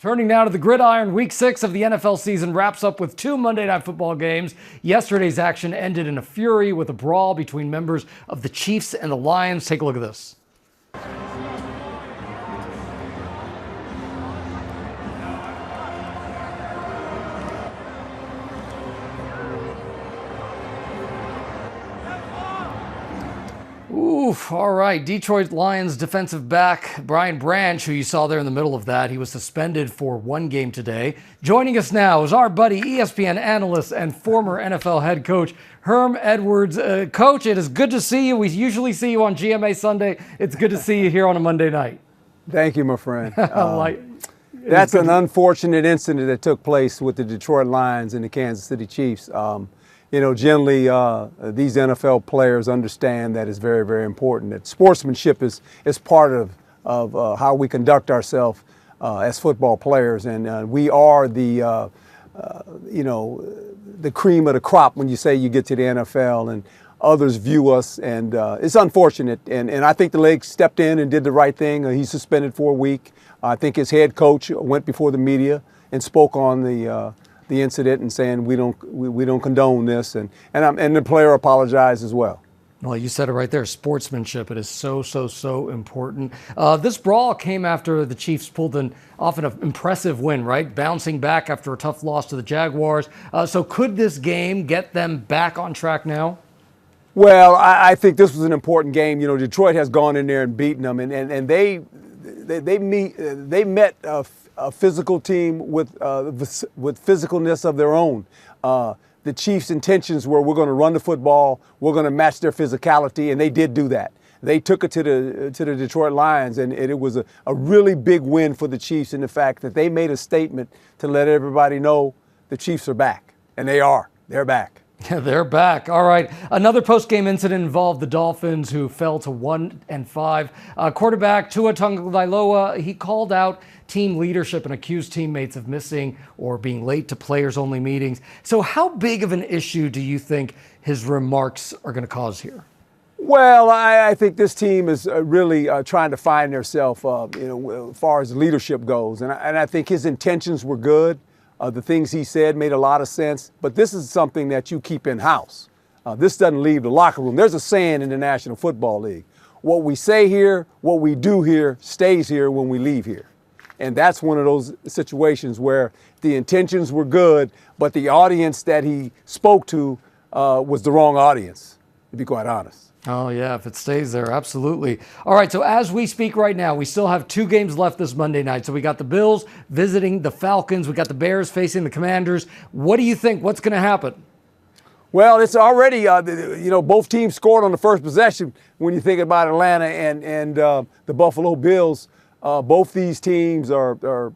Turning now to the gridiron, Week 6 of the NFL season wraps up with 2 Monday Night Football games. Yesterday's action ended in a fury with a brawl between members of the Chiefs and the Lions. Take a look at this. Oof, all right. Detroit Lions defensive back Brian Branch, who you saw there in the middle of that, he was suspended for 1 game today. Joining us now is our buddy, ESPN analyst and former NFL head coach, Herm Edwards. Coach, it is good to see you. We usually see you on GMA Sunday. It's good to see you here on a Monday night. Thank you, my friend. That's an unfortunate incident that took place with the Detroit Lions and the Kansas City Chiefs. Generally, these NFL players understand that it's very, very important. That sportsmanship is part of how we conduct ourselves as football players, and we are the cream of the crop when you say you get to the NFL, and others view us, and it's unfortunate. And I think the league stepped in and did the right thing. He's suspended for a week. I think his head coach went before the media and spoke on the incident and saying we don't condone this, and the player apologized as well. Well, you said it right there, sportsmanship. It is so important. This brawl came after the Chiefs pulled off an impressive win, right? Bouncing back after a tough loss to the Jaguars. So could this game get them back on track now? Well, I think this was an important game. Detroit has gone in there and beaten them, and they met a physical team with physicalness of their own. The Chiefs' intentions were, we're going to run the football, we're going to match their physicality, and they did do that. They took it to the Detroit Lions, and it was a really big win for the Chiefs in the fact that they made a statement to let everybody know the Chiefs are back, and they are. They're back. Yeah, they're back. All right. Another post-game incident involved the Dolphins, who fell to 1-5. Quarterback Tua Tagovailoa, he called out team leadership and accused teammates of missing or being late to players-only meetings. So how big of an issue do you think his remarks are going to cause here? Well, I think this team is really trying to find themselves, as far as leadership goes. And I think his intentions were good. The things he said made a lot of sense, but this is something that you keep in-house. This doesn't leave the locker room. There's a saying in the National Football League: what we say here, what we do here, stays here when we leave here. And that's one of those situations where the intentions were good, but the audience that he spoke to was the wrong audience, to be quite honest. Oh, yeah, if it stays there, absolutely. All right, so as we speak right now, we still have 2 games left this Monday night. So we got the Bills visiting the Falcons. We got the Bears facing the Commanders. What do you think? What's going to happen? Well, it's already, both teams scored on the first possession when you think about Atlanta and the Buffalo Bills. Both these teams are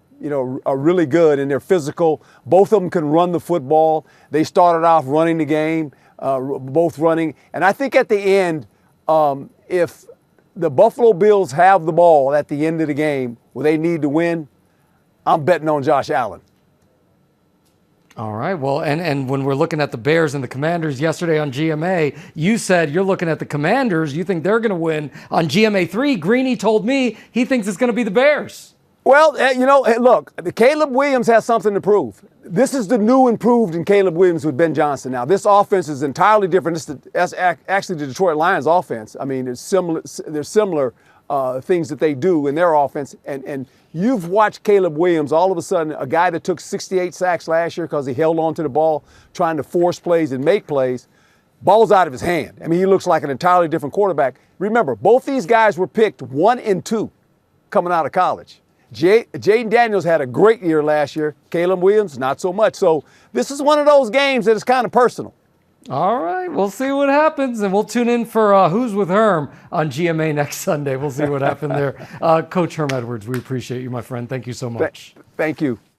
really good, and they're physical. Both of them can run the football. They started off running the game. Both running. And I think at the end, if the Buffalo Bills have the ball at the end of the game where they need to win, I'm betting on Josh Allen. All right. Well, and when we're looking at the Bears and the Commanders yesterday on GMA, you said you're looking at the Commanders. You think they're going to win. On GMA3, Greeny told me he thinks it's going to be the Bears. Well, look, Caleb Williams has something to prove. This is the new improved in Caleb Williams with Ben Johnson now. This offense is entirely different. That's actually the Detroit Lions offense. I mean, there's similar things that they do in their offense. And you've watched Caleb Williams, all of a sudden, a guy that took 68 sacks last year because he held on to the ball, trying to force plays and make plays. Ball's out of his hand. I mean, he looks like an entirely different quarterback. Remember, both these guys were picked 1 and 2 coming out of college. Jaden Daniels had a great year last year. Caleb Williams, not so much. So this is one of those games that is kind of personal. All right, we'll see what happens, and we'll tune in for Who's with Herm on GMA next Sunday. We'll see what happened there. Coach Herm Edwards, we appreciate you, my friend. Thank you so much. Thank you.